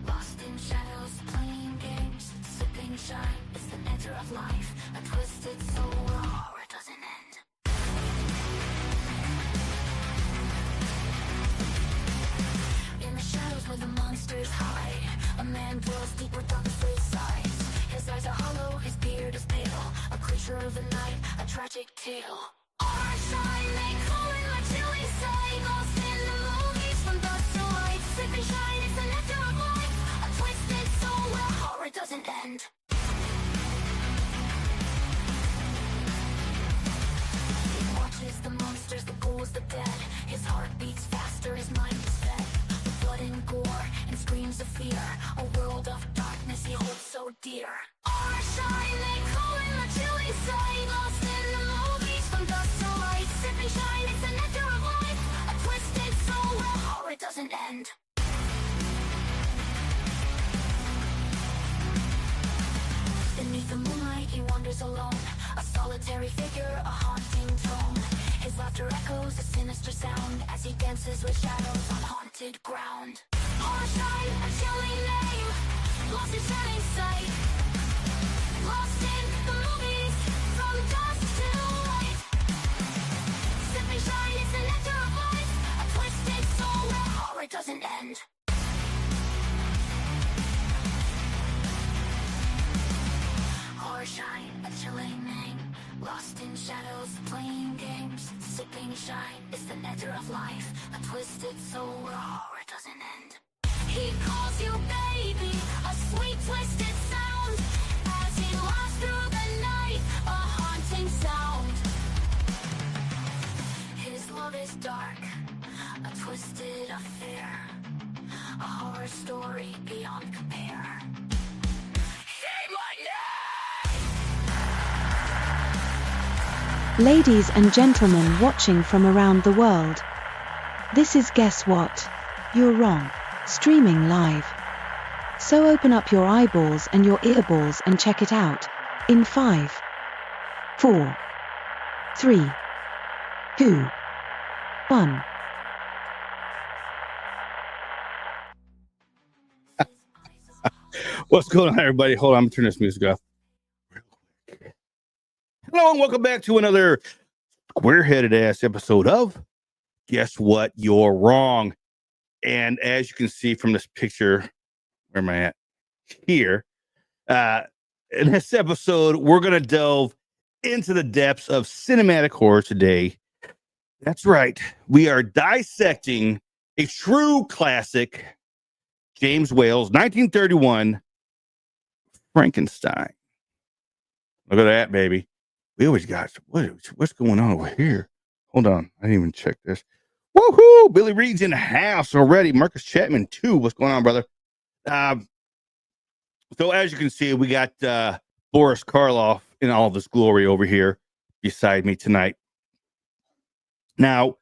Lost in shadows, playing games, sipping shine. It's the nectar of life, a twisted soul where horror doesn't end. In the shadows where the monsters hide, a man dwells deep without the straight sides. His eyes are hollow, his beard is pale, a creature of the night, a tragic tale. Our shine, they call it my chilly sight. Lost in the movies from dusk to light. Sipping shine, it's the nectar of life, a twisted soul where horror doesn't end. He watches the monsters, the ghouls, the dead. His heart beats faster, his mind is fed. With blood and gore and screams of fear, a world of darkness he holds so dear. Our shine, they call it my chilly sight. Lost in the movies from dusk to light. Sipping shine, it's the nectar of life, a twisted soul where horror doesn't end. Beneath the moonlight he wanders alone, a solitary figure, a haunting tone. His laughter echoes a sinister sound as he dances with shadows on haunted ground. Our shine, a chilling name, lost in shining sight. Lost in the movies, from dusk to light. Sipping shine, it's the nectar of life, a twisted soul where horror doesn't end. Shine, a chilling name. Lost in shadows, playing games, sipping shine. It's the nectar of life, a twisted soul where horror doesn't end. He calls you baby, a sweet twisted sound, as he laughs through the night, a haunting sound. His love is dark, a twisted affair, a horror story beyond compare. Ladies and gentlemen watching from around the world, this is Guess What? You're Wrong, streaming live. So open up your eyeballs and your earballs and check it out, in 5, 4, 3, 2, 1. What's going on, everybody? Hold on, I'm gonna turn this music off. Hello and welcome back to another square-headed ass episode of Guess What? You're Wrong. And as you can see from this picture, where am I at? Here. In this episode, we're going to delve into the depths of cinematic horror today. That's right. We are dissecting a true classic, James Whale's 1931 Frankenstein. Look at that, baby. We always got what's going on over here. Hold on, I didn't even check this. Woohoo! Billy Reed's in the house already. Marcus Chapman too. What's going on, brother? So as you can see, we got Boris Karloff in all of his glory over here beside me tonight. Now,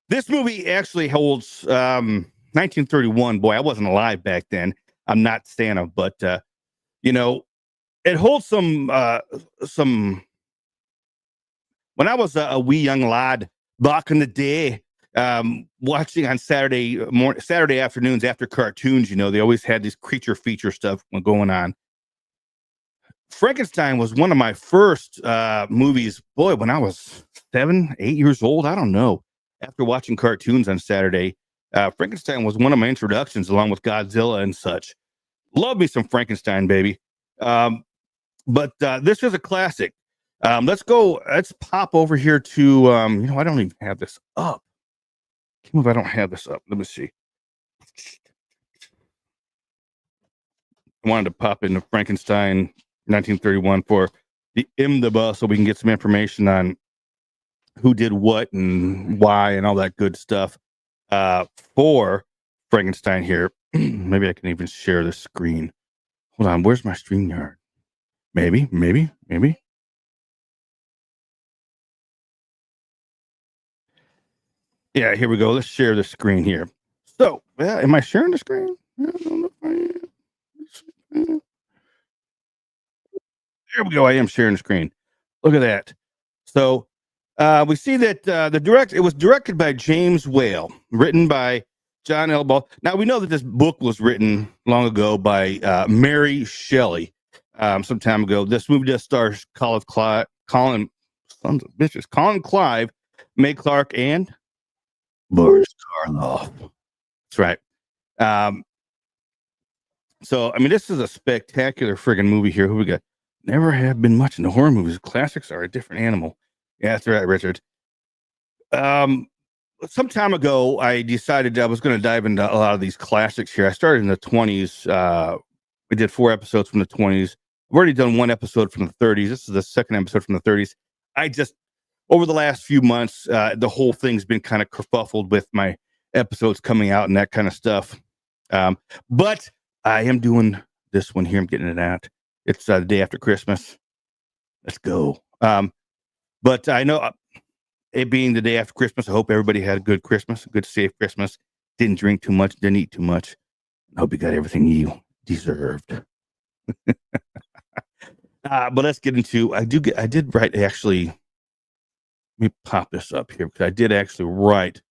this movie actually holds 1931. Boy, I wasn't alive back then. I'm not Santa, but you know, it holds some. When I was a wee young lad back in the day, watching on Saturday afternoons after cartoons, you know, they always had this creature feature stuff going on. Frankenstein was one of my first movies, boy, when I was 7, 8 years old. I don't know. After watching cartoons on Saturday, Frankenstein was one of my introductions along with Godzilla and such. Love me some Frankenstein, baby. But this is a classic. Let's pop over here to, I don't even have this up. Can't believe I don't have this up. Let me see. I wanted to pop into Frankenstein 1931 for the IMDb so we can get some information on who did what and why and all that good stuff for Frankenstein here. Maybe I can even share the screen. Hold on. Where's my StreamYard? Maybe. Yeah, here we go. Let's share the screen here. So, am I sharing the screen? I don't know if I am. There we go. I am sharing the screen. Look at that. So, We see that it was directed by James Whale, written by John L. Ball. Now we know that this book was written long ago by Mary Shelley, some time ago. This movie just stars Colin sons of bitches, Colin Clive, May Clark, and Boris Karloff. That's right. So I mean, this is a spectacular friggin' movie here. Who we got? Never have been much into horror movies. Classics are a different animal. Yeah, that's right, Richard. Some time ago, I decided I was going to dive into a lot of these classics here. I started in the 20s. We did 4 episodes from the 20s. I've already done 1 episode from the 30s. This is the 2nd episode from the 30s. I just, over the last few months, the whole thing's been kind of kerfuffled with my episodes coming out and that kind of stuff. But I am doing this one here. I'm getting it out. It's the day after Christmas. Let's go. But I know it being the day after Christmas, I hope everybody had a good Christmas, a good, safe Christmas. Didn't drink too much, didn't eat too much. I hope you got everything you deserved. But let's get into, I did write actually, let me pop this up here because I did actually write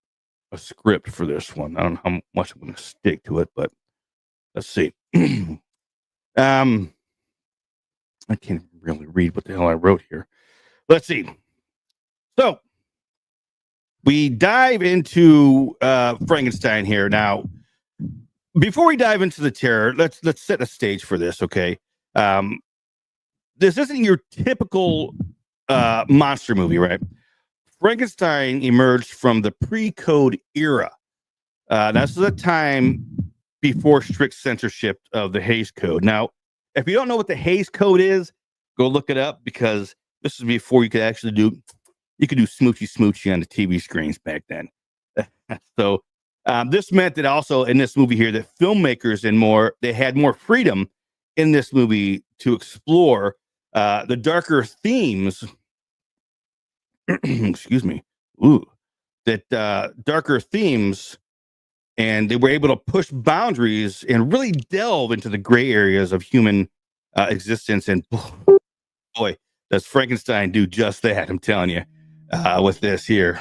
a script for this one. I don't know how much I'm going to stick to it, but let's see. I can't really read what the hell I wrote here. Let's see. So we dive into Frankenstein here. Now, before we dive into the terror, let's set a stage for this, okay? This isn't your typical monster movie, right? Frankenstein emerged from the pre-code era. That's the time before strict censorship of the Hays Code. Now, if you don't know what the Hays Code is, go look it up because this is before you could actually do smoochy on the TV screens back then. So this meant that also in this movie here that filmmakers they had more freedom in this movie to explore the darker themes. Excuse me. Darker themes, and they were able to push boundaries and really delve into the gray areas of human existence. And boy, does Frankenstein do just that, I'm telling you, with this here.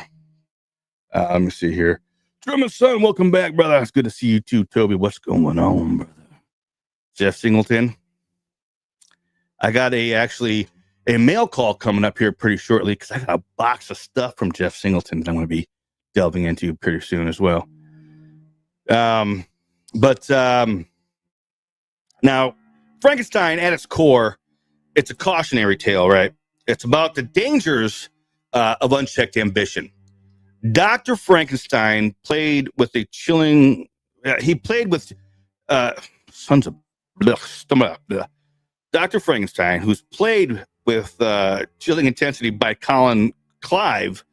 Let me see here. Truman's son, welcome back, brother. It's good to see you too, Toby. What's going on, brother? Jeff Singleton. I got a mail call coming up here pretty shortly because I got a box of stuff from Jeff Singleton that I'm going to be delving into pretty soon as well. Now, Frankenstein at its core, it's a cautionary tale, right? It's about the dangers of unchecked ambition. Dr. Frankenstein played with a chilling. He played with sons of. Dr. Frankenstein, who's played with chilling intensity by Colin Clive,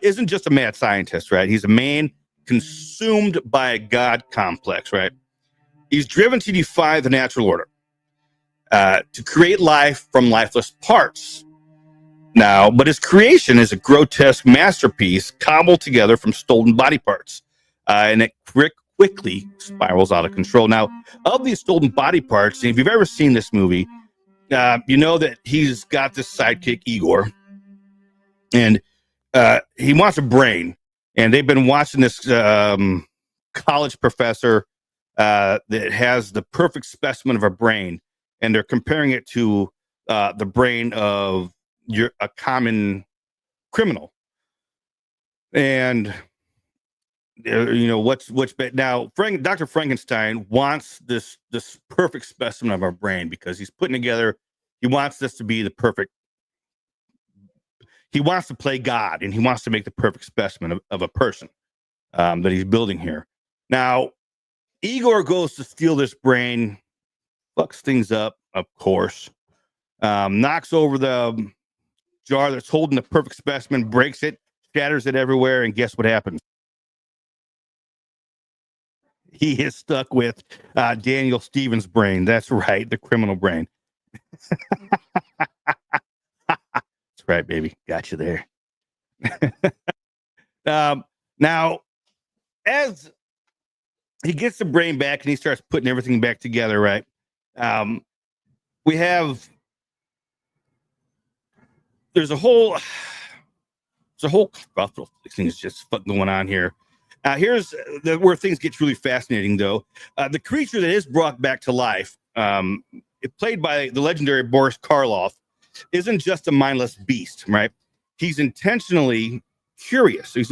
isn't just a mad scientist, right? He's a man consumed by a God complex, right? He's driven to defy the natural order, to create life from lifeless parts. Now, but his creation is a grotesque masterpiece cobbled together from stolen body parts, and it quickly spirals out of control. Now, of these stolen body parts, and if you've ever seen this movie, you know that he's got this sidekick, Igor, and he wants a brain. And they've been watching this college professor that has the perfect specimen of a brain, and they're comparing it to the brain of a common criminal. And what's now Dr. Frankenstein wants this perfect specimen of our brain because he's putting together. He wants this to be the perfect. He wants to play God, and he wants to make the perfect specimen of a person that he's building here. Now, Igor goes to steal this brain, fucks things up, of course, knocks over the jar that's holding the perfect specimen, breaks it, shatters it everywhere, and guess what happens? He is stuck with Daniel Stevens' brain. That's right, the criminal brain. That's right, baby. Got you there. Now, as he gets the brain back and he starts putting everything back together, right? There's a whole It's a whole kerfuffle. This thing is just fucking going on here. Here's where things get really fascinating, though. The creature that is brought back to life, played by the legendary Boris Karloff, isn't just a mindless beast, right? He's intentionally curious. He's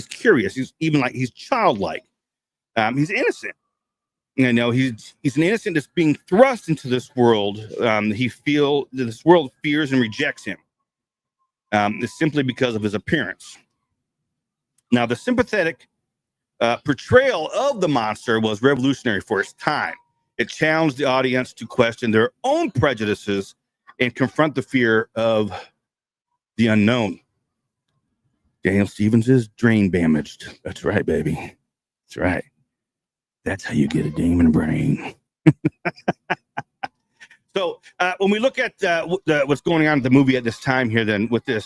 curious. He's childlike. He's innocent. You know, he's an innocent that's being thrust into this world. This world fears and rejects him. Simply because of his appearance. Now, the sympathetic portrayal of the monster was revolutionary for its time. It challenged the audience to question their own prejudices and confront the fear of the unknown. Daniel Stevens is drain damaged. That's right, baby. That's right. That's how you get a demon brain. So when we look at what's going on in the movie at this time here, then with this,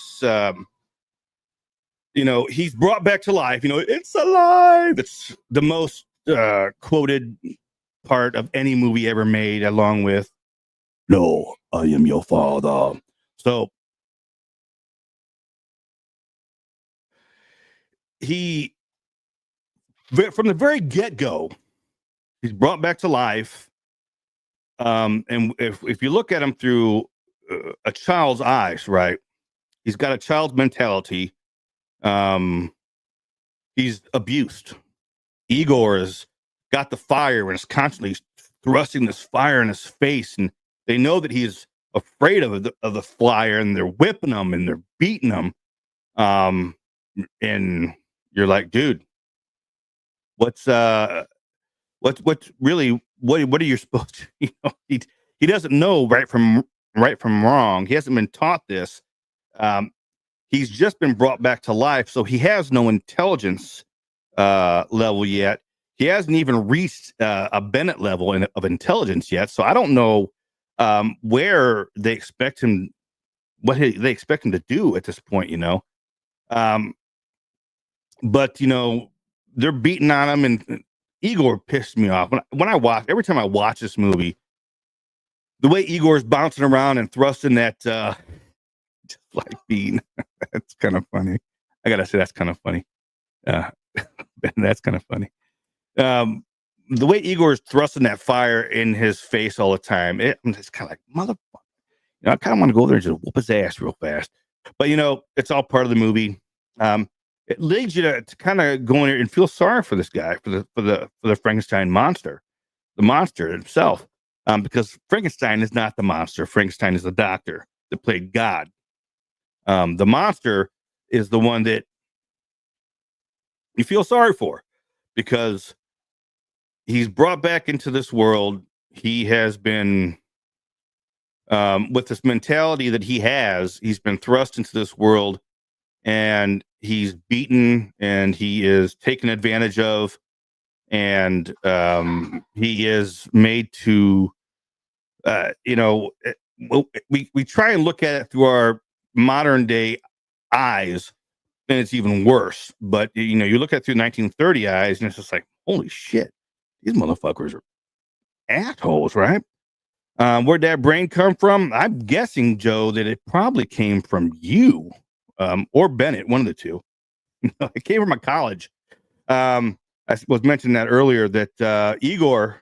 he's brought back to life. It's alive. It's the most quoted part of any movie ever made, along with "No, I am your father." So he, from the very get-go, he's brought back to life. And if you look at him through a child's eyes, right, he's got a child's mentality. He's abused. Igor has got the fire and is constantly thrusting this fire in his face, and they know that he's afraid of the fire, and they're whipping him and they're beating him. And you're like, dude, what are you supposed to? He doesn't know right from wrong. He hasn't been taught this. He's just been brought back to life, so he has no intelligence level yet. He hasn't even reached a Bennett level of intelligence yet. So I don't know where they expect him, they expect him to do at this point. But they're beating on him, and Igor pissed me off every time I watch this movie. The way Igor's bouncing around and thrusting that like bean, that's kind of funny. I gotta say that's kind of funny. That's kind of funny. The way Igor is thrusting that fire in his face all the time, it's kind of like, motherfucker. I kind of want to go there and just whoop his ass real fast. But it's all part of the movie. It leads you to kind of go in there and feel sorry for this guy, for the Frankenstein monster, the monster himself, because Frankenstein is not the monster. Frankenstein is the doctor that played God. The monster is the one that you feel sorry for, because he's brought back into this world. He has been, with this mentality that he's been thrust into this world, and he's beaten, and he is taken advantage of, and he is made to, we try and look at it through our modern day eyes, and it's even worse. But you look at it through 1930 eyes, and it's just like, holy shit, these motherfuckers are assholes, right? Where'd that brain come from? I'm guessing, Joe, that it probably came from you, or Bennett, one of the two. It came from my college. I was mentioning that earlier, that Igor,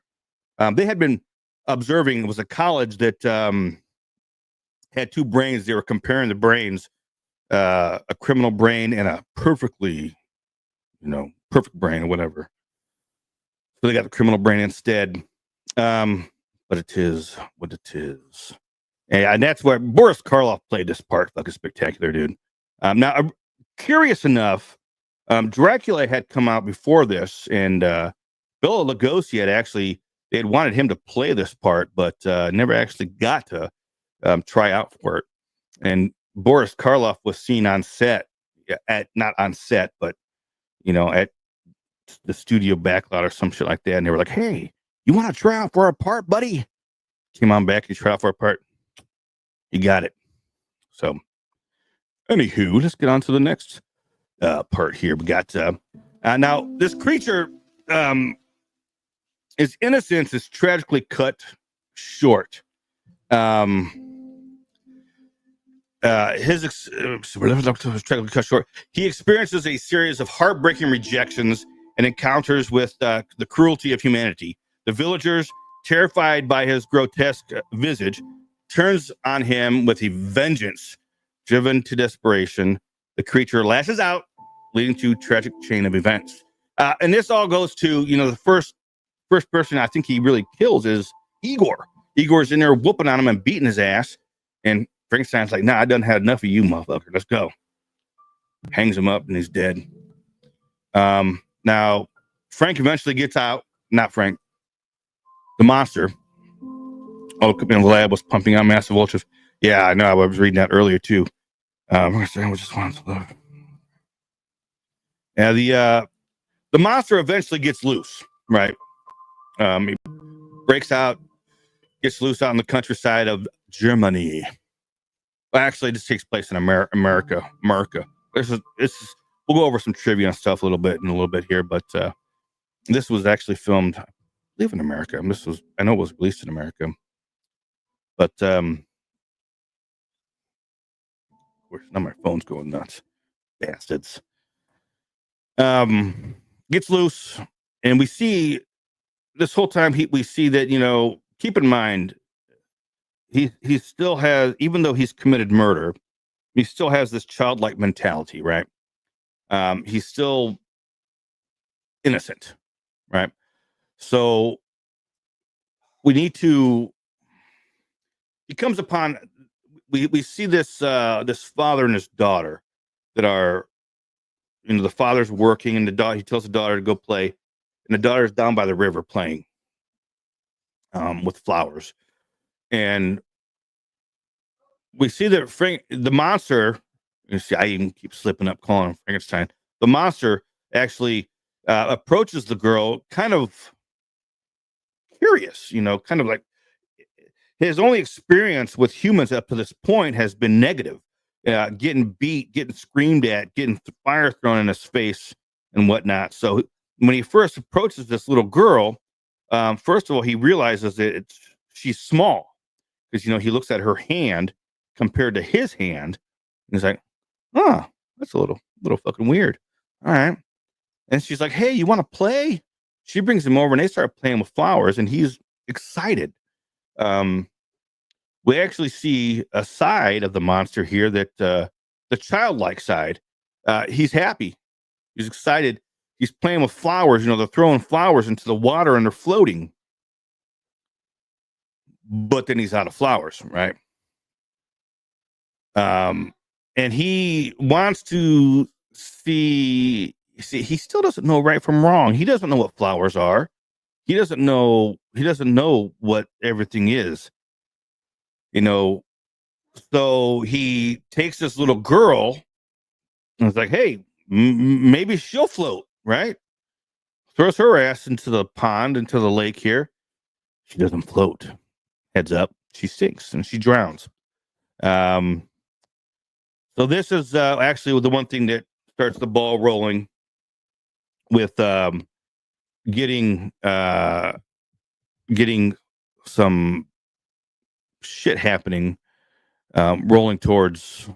they had been observing, it was a college that had two brains. They were comparing the brains, a criminal brain and a perfectly, perfect brain or whatever. So they got the criminal brain instead. But it is what it is. And that's where Boris Karloff played this part. Fucking spectacular, dude. Now, I'm curious enough, Dracula had come out before this, and Bela Lugosi they had wanted him to play this part, but never actually got to try out for it. And Boris Karloff was seen on set, not on set, but at the studio backlot or some shit like that. And they were like, "Hey, you want to try out for a part, buddy?" Came on back and try out for a part. You got it. So, anywho, let's get on to the next part here. We got now this creature, his innocence is tragically cut short. cut short. He experiences a series of heartbreaking rejections and encounters with the cruelty of humanity. The villagers, terrified by his grotesque visage, turns on him with a vengeance. Driven to desperation, the creature lashes out, leading to a tragic chain of events. And this all goes to, the first person I think he really kills is Igor. Igor's in there whooping on him and beating his ass. And Frankenstein's like, nah, I done had enough of you, motherfucker. Let's go. Hangs him up and he's dead. Now, Frank eventually gets out. Not Frank. The monster. Oh, the lab was pumping out massive ultras. Yeah, I know. I was reading that earlier, too. Yeah, the monster eventually gets loose, right? He breaks out, gets loose out in the countryside of Germany. Well, actually, this takes place in America. This is we'll go over some trivia and stuff a little bit here, but this was actually filmed, I believe, in America. I know it was released in America, but of course, now my phone's going nuts, bastards. Gets loose, and we see this whole time we see that keep in mind he still has, even though he's committed murder, he still has this childlike mentality, right? He's still innocent, right? So he comes upon, we see this father and his daughter that are, the father's working, and he tells the daughter to go play, and the daughter's down by the river playing with flowers. And we see that the monster, you see, I even keep slipping up calling him Frankenstein. The monster actually approaches the girl kind of curious, kind of like his only experience with humans up to this point has been negative, getting beat, getting screamed at, getting fire thrown in his face and whatnot. So when he first approaches this little girl, first of all, he realizes that she's small, because he looks at her hand compared to his hand, and he's like, "Oh, that's a little fucking weird." All right, and she's like, "Hey, you want to play?" She brings him over, and they start playing with flowers, and he's excited. We actually see a side of the monster here that the childlike side. He's happy, he's excited, he's playing with flowers. They're throwing flowers into the water, and they're floating. But then he's out of flowers, right? And he wants to see, he still doesn't know right from wrong. He doesn't know what flowers are. He doesn't know what everything is. So he takes this little girl and it's like, hey, maybe she'll float, right? Throws her ass into the pond, into the lake here. She doesn't float. Heads up, she sinks and she drowns. So this is actually the one thing that starts the ball rolling with getting some shit happening, rolling towards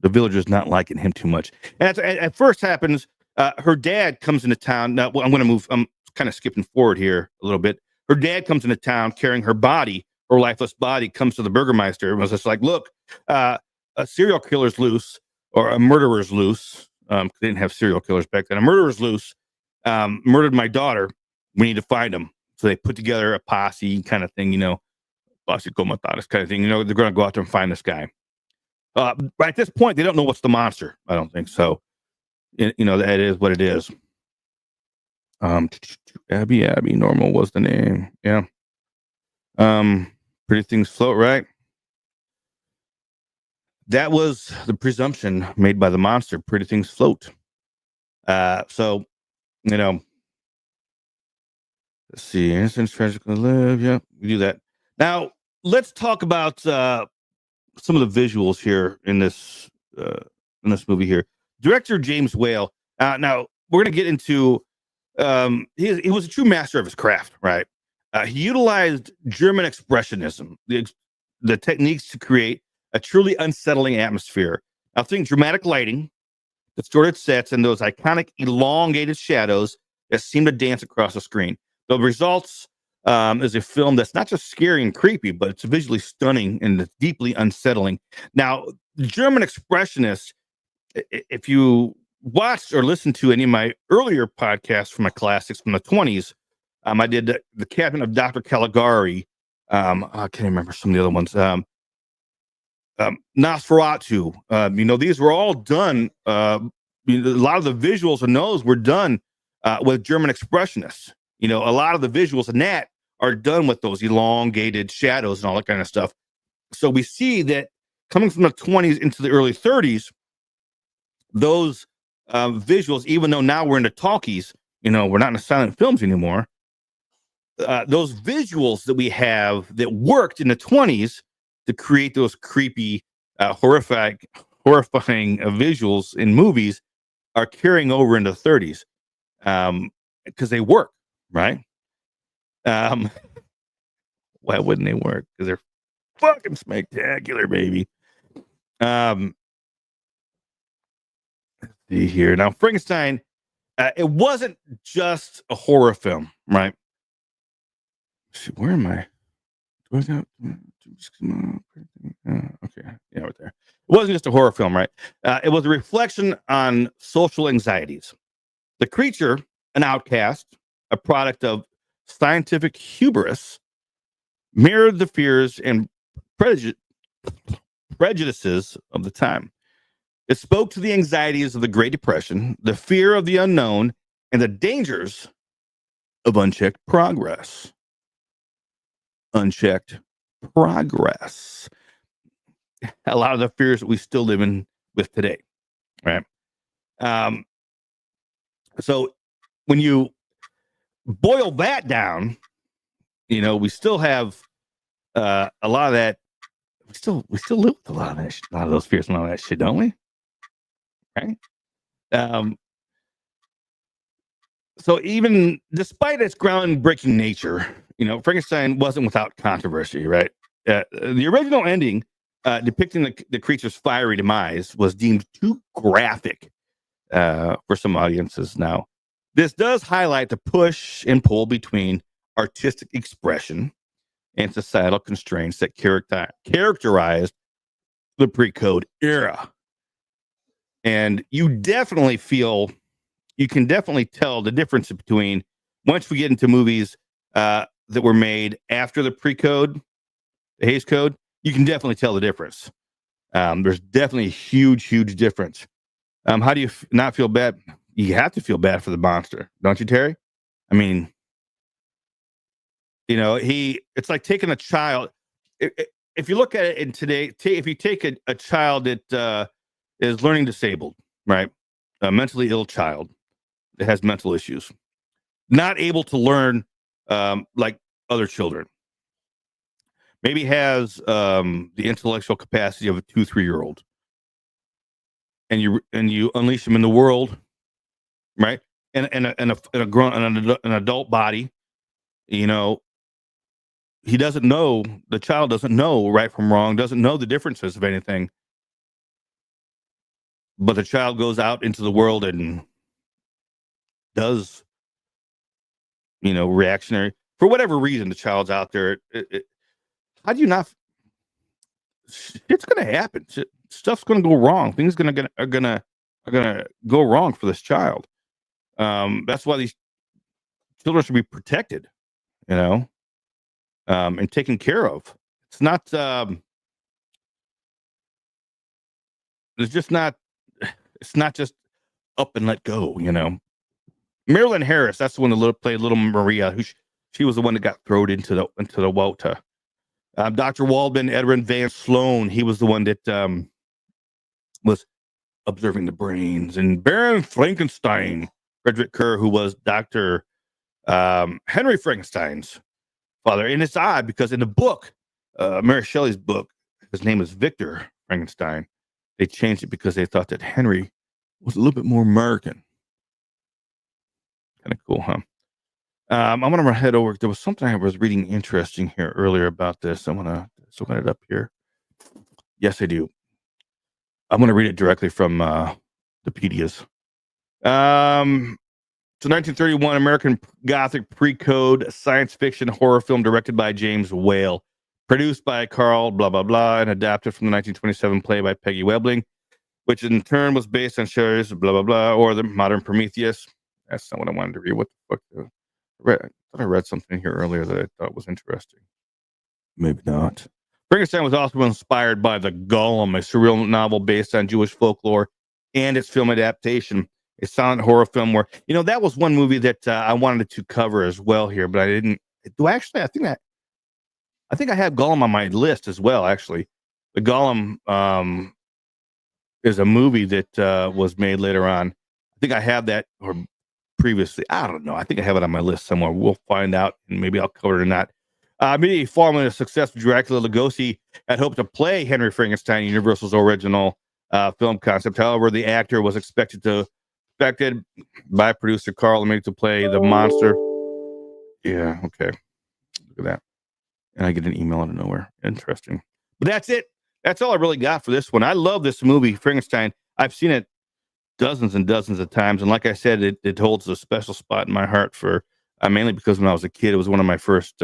the villagers not liking him too much. And at first happens, her dad comes into town. Now, I'm kind of skipping forward here a little bit. Her dad comes into town carrying her body, her lifeless body, comes to the burgomaster and was just like, look, a serial killer's loose, or a murderer's loose. They didn't have serial killers back then. A murderer's loose, murdered my daughter. We need to find him. So they put together a posse kind of thing, posse comatadas kind of thing. They're going to go out there and find this guy. At this point, they don't know what's the monster. I don't think so. That is what it is. Abby Normal was the name. Yeah. Pretty things float, right? That was the presumption made by the monster. Pretty things float. So, let's see. Innocence tragically live. Yeah, we do that. Now, let's talk about some of the visuals here in this movie here. Director James Whale. Now, we're going to get into, he was a true master of his craft, right? He utilized German expressionism, the techniques to create a truly unsettling atmosphere. Now, think dramatic lighting, distorted sets, and those iconic elongated shadows that seem to dance across the screen. The results is a film that's not just scary and creepy, but it's visually stunning and it's deeply unsettling. Now, the German expressionists, if you watched or listened to any of my earlier podcasts from my classics from the 20s, I did the Cabinet of Dr. Caligari. I can't remember some of the other ones. Nosferatu. These were all done. A lot of the visuals in those were done with German expressionists. A lot of the visuals in that are done with those elongated shadows and all that kind of stuff. So we see that coming from the 20s into the early 30s, those visuals, even though now we're into talkies, we're not in the silent films anymore. Those visuals that we have that worked in the 20s to create those creepy, horrifying visuals in movies are carrying over into the 30s because they work, right? Why wouldn't they work? Because they're fucking spectacular, baby. Let's see here. Now, Frankenstein, it wasn't just a horror film, right? Where am I? Okay. Yeah, right there. It wasn't just a horror film, right? It was a reflection on social anxieties. The creature, an outcast, a product of scientific hubris, mirrored the fears and prejudices of the time. It spoke to the anxieties of the Great Depression, the fear of the unknown, and the dangers of unchecked progress. Unchecked progress. A lot of the fears that we still live in with today, right? So when you boil that down, we still have a lot of that. We still live with a lot of that, a lot of those fears and all that shit, don't we? Right? So even despite its groundbreaking nature, Frankenstein wasn't without controversy, right? The original ending, depicting the creature's fiery demise, was deemed too graphic for some audiences. Now, this does highlight the push and pull between artistic expression and societal constraints that characterized the pre-code era. And you can definitely tell the difference between once we get into movies that were made after the pre-code, the Hays Code, you can definitely tell the difference. There's definitely a huge difference. How do you not feel bad? You have to feel bad for the monster, don't you, Terry? I mean, it's like taking a child. If you look at it in today, if you take a child that is learning disabled, right? A mentally ill child that has mental issues, not able to learn like other children, maybe has the intellectual capacity of a 2-3-year-old, and you unleash him in the world, right? And an adult body, he doesn't know. The child doesn't know right from wrong, doesn't know the differences of anything. But the child goes out into the world and does, reactionary for whatever reason. The child's out there. How do you not? It's going to happen. Stuff's going to go wrong. Things are gonna go wrong for this child. That's why these children should be protected, and taken care of. It's not. It's just not. It's not just up and let go. Marilyn Harris. That's the one that played Little Maria. She was the one that got thrown into the water. Dr. Waldman, Edwin Van Sloan. He was the one that was observing the brains, and Baron Frankenstein, Frederick Kerr, who was Dr. Henry Frankenstein's father. And it's odd because in the book, Mary Shelley's book, his name is Victor Frankenstein. They changed it because they thought that Henry was a little bit more American. Kind of cool, huh? I'm going to head over. There was something I was reading interesting here earlier about this. I'm going to open it up here. Yes, I do. I'm going to read it directly from the Pedias. So 1931 American Gothic pre-code science fiction horror film directed by James Whale, produced by Carl blah blah blah, and adapted from the 1927 play by Peggy Webling, which in turn was based on Shelley's blah blah blah or the modern Prometheus. That's not what I wanted to read. What the fuck? I thought I read something here earlier that I thought was interesting. Maybe not. Frankenstein was also inspired by The Golem, a surreal novel based on Jewish folklore, and its film adaptation, a silent horror film where, that was one movie that I wanted to cover as well here, but I didn't. Actually, I think I have Golem on my list as well, actually. The Golem is a movie that was made later on. I think I have that, or previously. I don't know. I think I have it on my list somewhere. We'll find out, and maybe I'll cover it or not. Immediately following the success of Dracula, Lugosi had hoped to play Henry Frankenstein, Universal's original film concept. However, the actor was expected by producer Carl Lemay to play the monster. Yeah, okay. Look at that. And I get an email out of nowhere. Interesting. But that's it. That's all I really got for this one. I love this movie, Frankenstein. I've seen it dozens and dozens of times. And like I said, it holds a special spot in my heart for mainly because when I was a kid, it was one of my first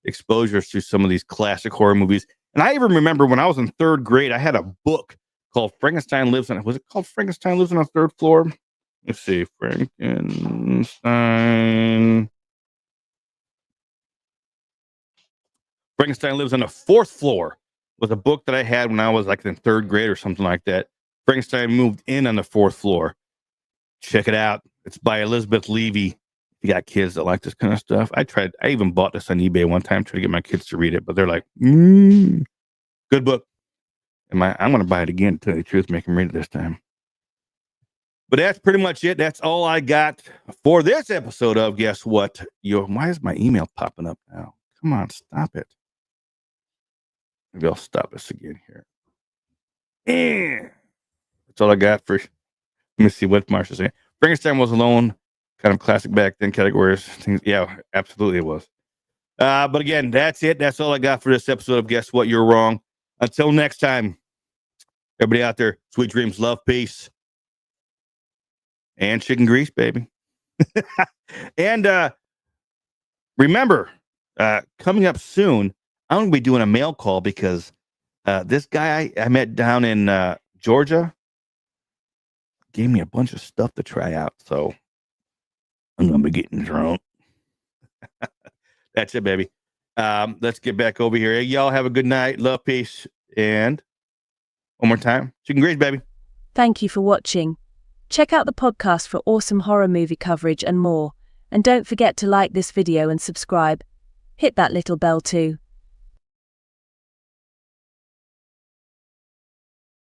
exposures to some of these classic horror movies. And I even remember when I was in third grade, I had a book called Frankenstein Lives on. Was it called Frankenstein Lives on a Third Floor? Let's see. Frankenstein Lives on the Fourth Floor was a book that I had when I was like in third grade or something like that. Frankenstein moved in on the fourth floor. Check it out. It's by Elizabeth Levy. You got kids that like this kind of stuff. I even bought this on eBay one time, trying to get my kids to read it, but they're like, good book. And I'm going to buy it again, to tell you the truth, make them read it this time. But that's pretty much it. That's all I got for this episode of Guess What? Why is my email popping up now? Come on, stop it. Maybe I'll stop this again here. That's all I got for. Let me see what Marsha's saying. Frankenstein was alone. Kind of classic back then categories. Things, yeah, absolutely it was. But again, that's it. That's all I got for this episode of Guess What? You're Wrong. Until next time, everybody out there, sweet dreams, love, peace, and chicken grease, baby. And remember, coming up soon, I'm going to be doing a mail call because this guy I met down in Georgia gave me a bunch of stuff to try out. So I'm going to be getting drunk. That's it, baby. Let's get back over here. Hey, y'all have a good night. Love, peace, and one more time, chicken grease, baby. Thank you for watching. Check out the podcast for awesome horror movie coverage and more. And don't forget to like this video and subscribe. Hit that little bell too.